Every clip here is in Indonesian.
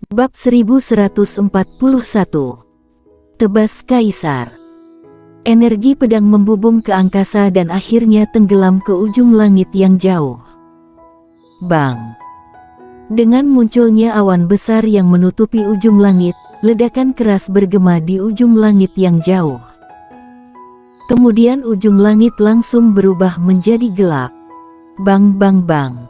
Bab 1141. Tebas Kaisar. Energi pedang membubung ke angkasa dan akhirnya tenggelam ke ujung langit yang jauh. Bang! Dengan munculnya awan besar yang menutupi ujung langit, ledakan keras bergema di ujung langit yang jauh. Kemudian ujung langit langsung berubah menjadi gelap. Bang bang bang.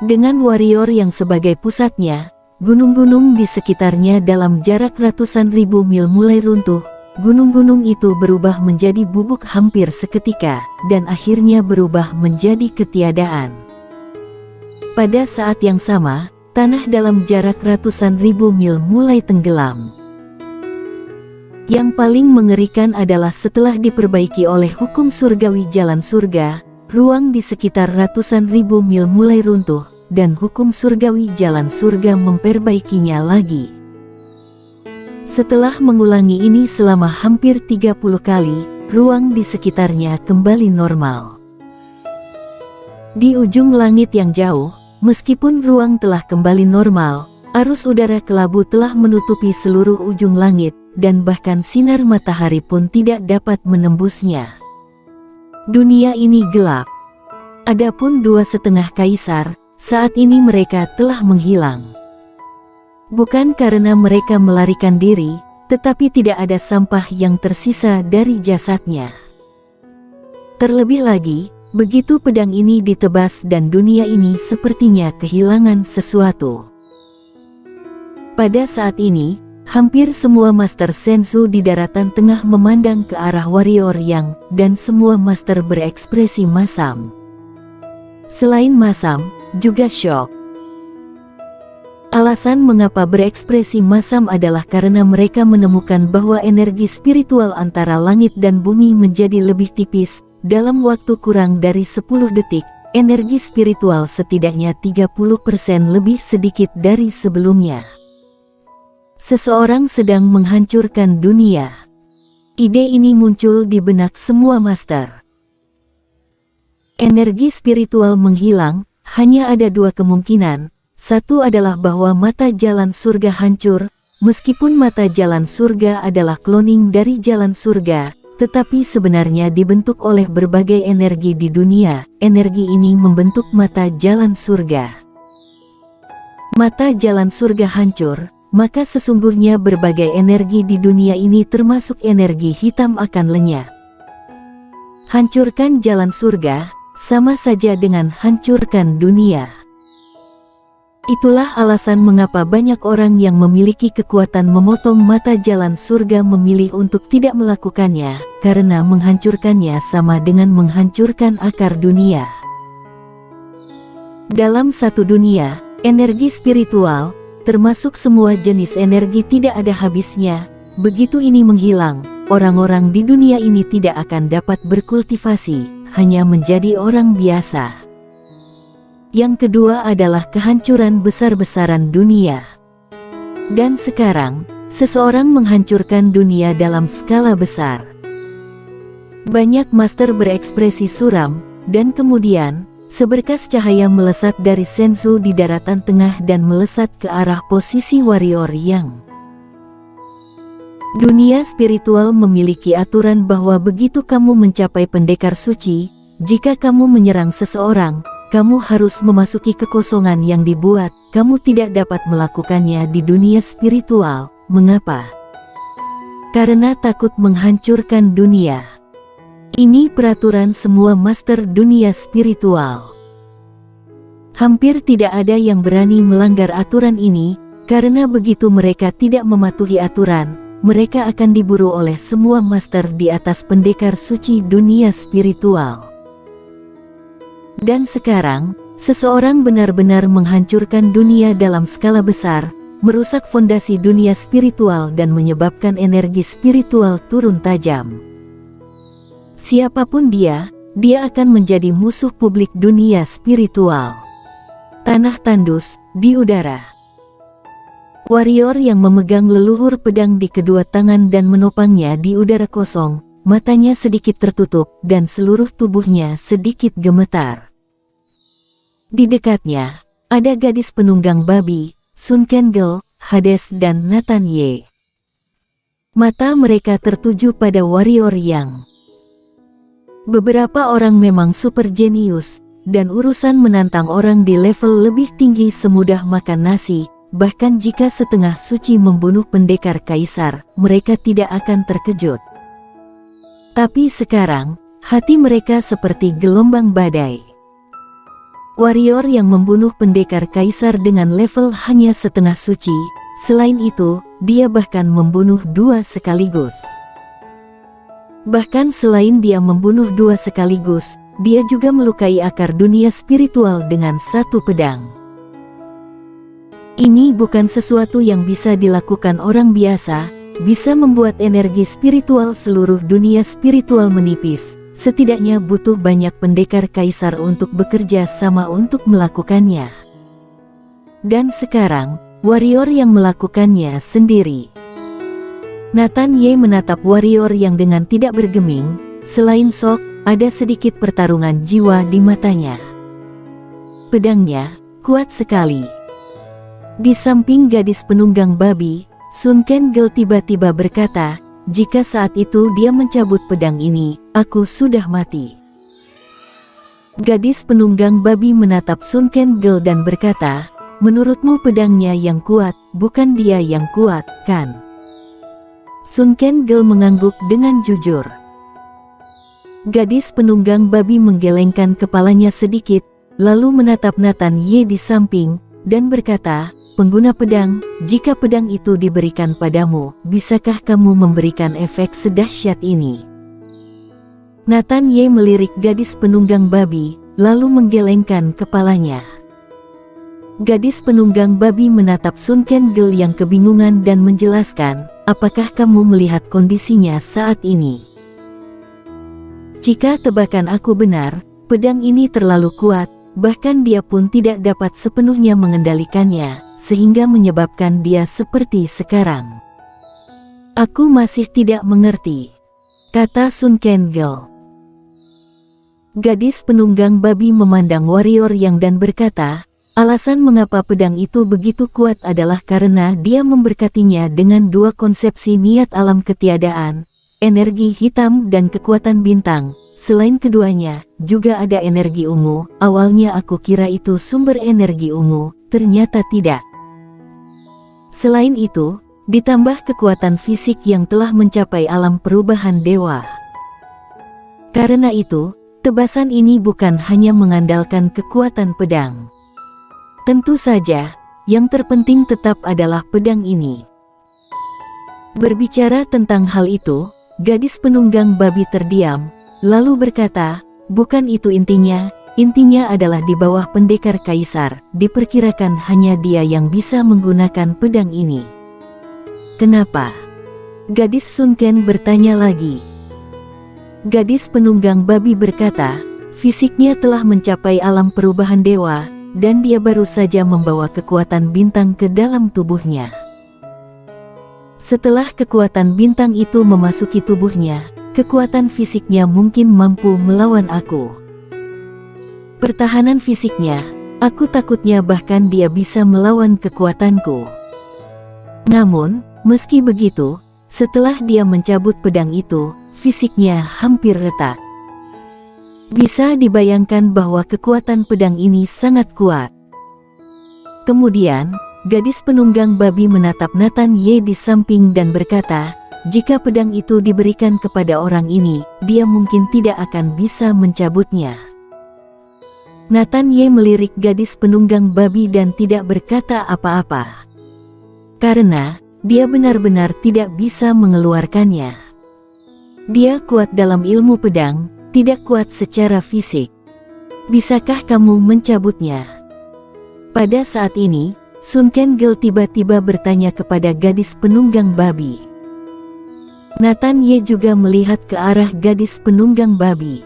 Dengan warrior yang sebagai pusatnya, gunung-gunung di sekitarnya dalam jarak ratusan ribu mil mulai runtuh. Gunung-gunung itu berubah menjadi bubuk hampir seketika, dan akhirnya berubah menjadi ketiadaan. Pada saat yang sama, tanah dalam jarak ratusan ribu mil mulai tenggelam. Yang paling mengerikan adalah setelah diperbaiki oleh hukum surgawi jalan surga, ruang di sekitar ratusan ribu mil mulai runtuh, dan hukum surgawi jalan surga memperbaikinya lagi. Setelah mengulangi ini selama hampir 30 kali, ruang di sekitarnya kembali normal. Di ujung langit yang jauh, meskipun ruang telah kembali normal, arus udara kelabu telah menutupi seluruh ujung langit, dan bahkan sinar matahari pun tidak dapat menembusnya. Dunia ini gelap. Adapun 2,5 kaisar, saat ini mereka telah menghilang. Bukan karena mereka melarikan diri, tetapi tidak ada sampah yang tersisa dari jasadnya. Terlebih lagi, begitu pedang ini ditebas dan dunia ini sepertinya kehilangan sesuatu. Pada saat ini, hampir semua Master Senzu di daratan tengah memandang ke arah warrior Yang, dan semua Master berekspresi masam. Selain masam, juga syok. Alasan mengapa berekspresi masam adalah karena mereka menemukan bahwa energi spiritual antara langit dan bumi menjadi lebih tipis. Dalam waktu kurang dari 10 detik, energi spiritual setidaknya 30% lebih sedikit dari sebelumnya. Seseorang sedang menghancurkan dunia. Ide ini muncul di benak semua master. Energi spiritual menghilang, hanya ada dua kemungkinan. Satu adalah bahwa mata jalan surga hancur, meskipun mata jalan surga adalah kloning dari jalan surga, tetapi sebenarnya dibentuk oleh berbagai energi di dunia. Energi ini membentuk mata jalan surga. Mata jalan surga hancur, maka sesungguhnya berbagai energi di dunia ini termasuk energi hitam akan lenyap. Hancurkan jalan surga, sama saja dengan hancurkan dunia. Itulah alasan mengapa banyak orang yang memiliki kekuatan memotong mata jalan surga memilih untuk tidak melakukannya, karena menghancurkannya sama dengan menghancurkan akar dunia. Dalam satu dunia, energi spiritual, termasuk semua jenis energi tidak ada habisnya. Begitu ini menghilang, orang-orang di dunia ini tidak akan dapat berkultivasi, hanya menjadi orang biasa. Yang kedua adalah kehancuran besar-besaran dunia. Dan sekarang, seseorang menghancurkan dunia dalam skala besar. Banyak master berekspresi suram, dan kemudian, seberkas cahaya melesat dari Senzu di daratan tengah dan melesat ke arah posisi warrior Yang. Dunia spiritual memiliki aturan bahwa begitu kamu mencapai pendekar suci, jika kamu menyerang seseorang, kamu harus memasuki kekosongan yang dibuat. Kamu tidak dapat melakukannya di dunia spiritual. Mengapa? Karena takut menghancurkan dunia. Ini peraturan semua master dunia spiritual. Hampir tidak ada yang berani melanggar aturan ini, karena begitu mereka tidak mematuhi aturan, mereka akan diburu oleh semua master di atas pendekar suci dunia spiritual. Dan sekarang, seseorang benar-benar menghancurkan dunia dalam skala besar, merusak fondasi dunia spiritual dan menyebabkan energi spiritual turun tajam. Siapapun dia akan menjadi musuh publik dunia spiritual. Tanah tandus, di udara. Warrior yang memegang leluhur pedang di kedua tangan dan menopangnya di udara kosong, matanya sedikit tertutup dan seluruh tubuhnya sedikit gemetar. Di dekatnya, ada gadis penunggang babi, Sun Kangel, Hades dan Nathan Ye. Mata mereka tertuju pada warrior yang beberapa orang memang super jenius, dan urusan menantang orang di level lebih tinggi semudah makan nasi. Bahkan jika setengah suci membunuh pendekar kaisar, mereka tidak akan terkejut. Tapi sekarang, hati mereka seperti gelombang badai. Warrior yang membunuh pendekar kaisar dengan level hanya setengah suci, selain itu, dia bahkan membunuh dua sekaligus. Bahkan selain dia membunuh dua sekaligus, dia juga melukai akar dunia spiritual dengan satu pedang. Ini bukan sesuatu yang bisa dilakukan orang biasa, bisa membuat energi spiritual seluruh dunia spiritual menipis. Setidaknya butuh banyak pendekar kaisar untuk bekerja sama untuk melakukannya. Dan sekarang, warrior yang melakukannya sendiri. Nathan Ye menatap warrior yang dengan tidak bergeming, selain shock, ada sedikit pertarungan jiwa di matanya. Pedangnya kuat sekali. Di samping gadis penunggang babi, Sun Kangel tiba-tiba berkata, jika saat itu dia mencabut pedang ini, aku sudah mati. Gadis penunggang babi menatap Sun Kangel dan berkata, menurutmu pedangnya yang kuat, bukan dia yang kuat, kan? Sun Kangel mengangguk dengan jujur. Gadis penunggang babi menggelengkan kepalanya sedikit, lalu menatap Nathan Ye di samping, dan berkata, pengguna pedang, jika pedang itu diberikan padamu, bisakah kamu memberikan efek sedahsyat ini? Nathan Ye melirik gadis penunggang babi, lalu menggelengkan kepalanya. Gadis penunggang babi menatap Sun Kangel yang kebingungan dan menjelaskan, apakah kamu melihat kondisinya saat ini? Jika tebakan aku benar, pedang ini terlalu kuat, bahkan dia pun tidak dapat sepenuhnya mengendalikannya, sehingga menyebabkan dia seperti sekarang. Aku masih tidak mengerti, kata Sun Kangel. Gadis penunggang babi memandang warrior yang dan berkata, alasan mengapa pedang itu begitu kuat adalah karena dia memberkatinya dengan dua konsepsi niat alam ketiadaan, energi hitam dan kekuatan bintang. Selain keduanya, juga ada energi ungu. Awalnya aku kira itu sumber energi ungu, ternyata tidak. Selain itu, ditambah kekuatan fisik yang telah mencapai alam perubahan dewa. Karena itu, tebasan ini bukan hanya mengandalkan kekuatan pedang. Tentu saja, yang terpenting tetap adalah pedang ini. Berbicara tentang hal itu, gadis penunggang babi terdiam, lalu berkata, bukan itu intinya adalah di bawah pendekar kaisar, diperkirakan hanya dia yang bisa menggunakan pedang ini. Kenapa? Gadis Sun Ken bertanya lagi. Gadis penunggang babi berkata, fisiknya telah mencapai alam perubahan dewa, dan dia baru saja membawa kekuatan bintang ke dalam tubuhnya. Setelah kekuatan bintang itu memasuki tubuhnya, kekuatan fisiknya mungkin mampu melawan aku. Pertahanan fisiknya, aku takutnya bahkan dia bisa melawan kekuatanku. Namun, meski begitu, setelah dia mencabut pedang itu, fisiknya hampir retak. Bisa dibayangkan bahwa kekuatan pedang ini sangat kuat. Kemudian, gadis penunggang babi menatap Nathan Ye di samping dan berkata, jika pedang itu diberikan kepada orang ini, dia mungkin tidak akan bisa mencabutnya. Nathan Ye melirik gadis penunggang babi dan tidak berkata apa-apa. Karena, dia benar-benar tidak bisa mengeluarkannya. Dia kuat dalam ilmu pedang, tidak kuat secara fisik. Bisakah kamu mencabutnya? Pada saat ini, Sun Kangel tiba-tiba bertanya kepada gadis penunggang babi. Nathan Ye juga melihat ke arah gadis penunggang babi.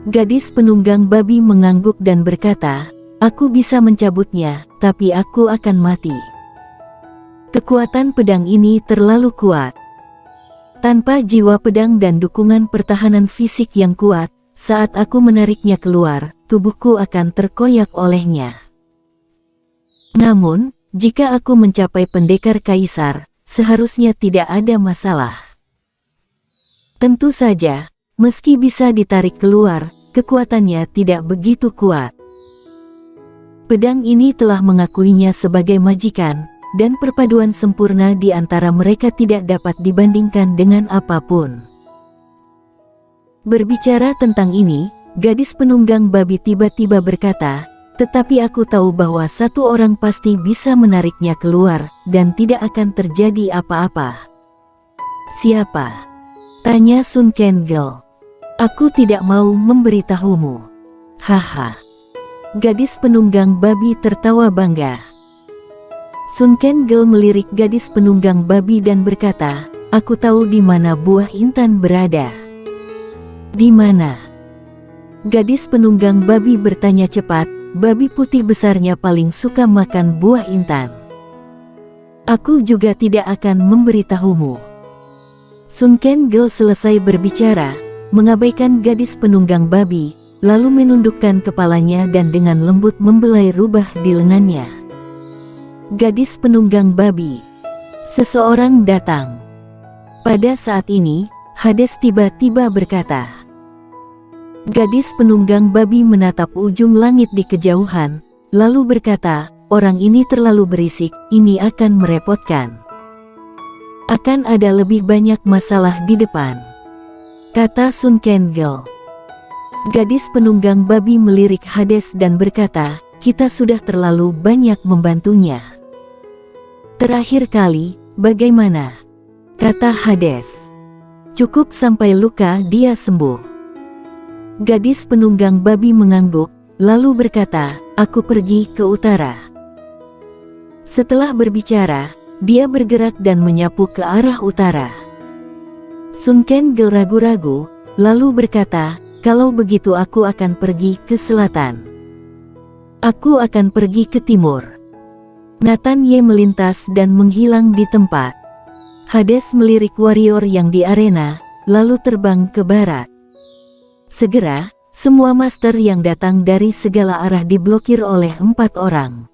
Gadis penunggang babi mengangguk dan berkata, aku bisa mencabutnya, tapi aku akan mati. Kekuatan pedang ini terlalu kuat. Tanpa jiwa pedang dan dukungan pertahanan fisik yang kuat, saat aku menariknya keluar, tubuhku akan terkoyak olehnya. Namun, jika aku mencapai pendekar kaisar, seharusnya tidak ada masalah. Tentu saja, meski bisa ditarik keluar, kekuatannya tidak begitu kuat. Pedang ini telah mengakuinya sebagai majikan, dan perpaduan sempurna di antara mereka tidak dapat dibandingkan dengan apapun. Berbicara tentang ini, gadis penunggang babi tiba-tiba berkata, "Tetapi aku tahu bahwa satu orang pasti bisa menariknya keluar, dan tidak akan terjadi apa-apa." "Siapa?" tanya Sun Kangol. "Aku tidak mau memberitahumu." "Haha." Gadis penunggang babi tertawa bangga. Sun Kangol melirik gadis penunggang babi dan berkata, "Aku tahu di mana buah intan berada." "Di mana?" Gadis penunggang babi bertanya cepat. "Babi putih besarnya paling suka makan buah intan." "Aku juga tidak akan memberitahumu." Sun Kangol selesai berbicara, mengabaikan gadis penunggang babi, lalu menundukkan kepalanya dan dengan lembut membelai rubah di lengannya. Gadis penunggang babi. Seseorang datang. Pada saat ini, Hades tiba-tiba berkata. Gadis penunggang babi menatap ujung langit di kejauhan, lalu berkata, "Orang ini terlalu berisik, ini akan merepotkan. Akan ada lebih banyak masalah di depan," kata Sun Kangol. Gadis penunggang babi melirik Hades dan berkata, "Kita sudah terlalu banyak membantunya. Terakhir kali, bagaimana?" kata Hades. "Cukup sampai luka dia sembuh." Gadis penunggang babi mengangguk, lalu berkata, "Aku pergi ke utara." Setelah berbicara, dia bergerak dan menyapu ke arah utara. Sun Kangol ragu-ragu, lalu berkata, "Kalau begitu aku akan pergi ke selatan. Aku akan pergi ke timur." Nathan Ye melintas dan menghilang di tempat. Hades melirik warrior yang di arena, lalu terbang ke barat. Segera, semua master yang datang dari segala arah diblokir oleh 4 orang.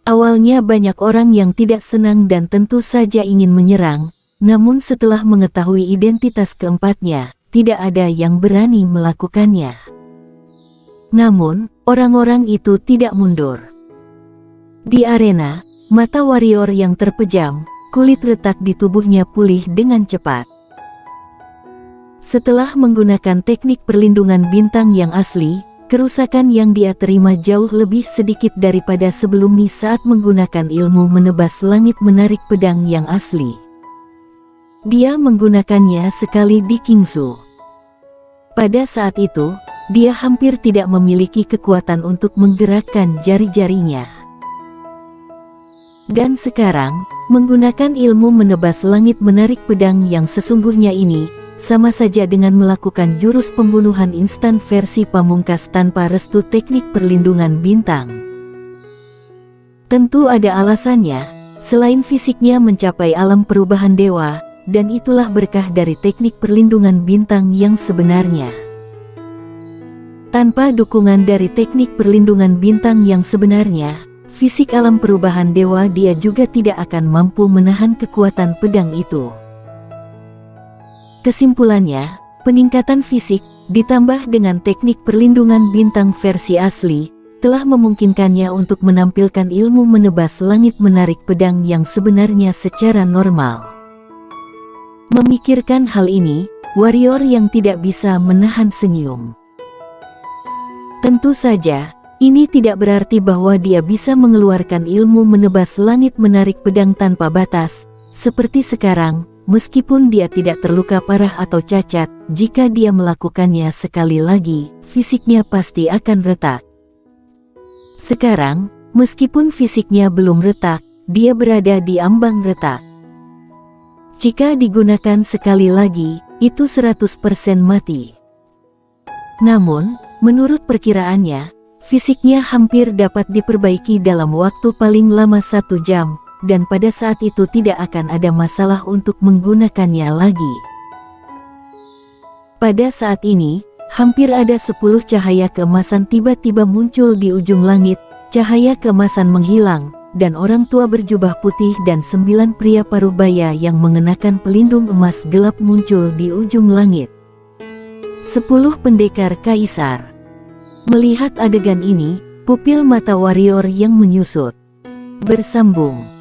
Awalnya banyak orang yang tidak senang dan tentu saja ingin menyerang, namun setelah mengetahui identitas keempatnya, tidak ada yang berani melakukannya. Namun, orang-orang itu tidak mundur. Di arena, mata warrior yang terpejam, kulit retak di tubuhnya pulih dengan cepat. Setelah menggunakan teknik perlindungan bintang yang asli, kerusakan yang dia terima jauh lebih sedikit daripada sebelumnya saat menggunakan ilmu menebas langit menarik pedang yang asli. Dia menggunakannya sekali di Kingsu. Pada saat itu, dia hampir tidak memiliki kekuatan untuk menggerakkan jari-jarinya. Dan sekarang, menggunakan ilmu menebas langit menarik pedang yang sesungguhnya ini, sama saja dengan melakukan jurus pembunuhan instan versi pamungkas tanpa restu teknik perlindungan bintang. Tentu ada alasannya, selain fisiknya mencapai alam perubahan dewa, dan itulah berkah dari teknik perlindungan bintang yang sebenarnya. Tanpa dukungan dari teknik perlindungan bintang yang sebenarnya, fisik alam perubahan dewa dia juga tidak akan mampu menahan kekuatan pedang itu. Kesimpulannya, peningkatan fisik, ditambah dengan teknik perlindungan bintang versi asli, telah memungkinkannya untuk menampilkan ilmu menebas langit menarik pedang yang sebenarnya secara normal. Memikirkan hal ini, warrior yang tidak bisa menahan senyum. Tentu saja, ini tidak berarti bahwa dia bisa mengeluarkan ilmu menebas langit menarik pedang tanpa batas, seperti sekarang. Meskipun dia tidak terluka parah atau cacat, jika dia melakukannya sekali lagi, fisiknya pasti akan retak. Sekarang, meskipun fisiknya belum retak, dia berada di ambang retak. Jika digunakan sekali lagi, itu 100% mati. Namun, menurut perkiraannya, fisiknya hampir dapat diperbaiki dalam waktu paling lama 1 jam, dan pada saat itu tidak akan ada masalah untuk menggunakannya lagi. Pada saat ini, hampir ada 10 cahaya keemasan tiba-tiba muncul di ujung langit, Cahaya keemasan menghilang, dan orang tua berjubah putih dan 9 pria parubaya yang mengenakan pelindung emas gelap muncul di ujung langit. 10 pendekar kaisar. Melihat adegan ini, pupil mata warrior yang menyusut bersambung.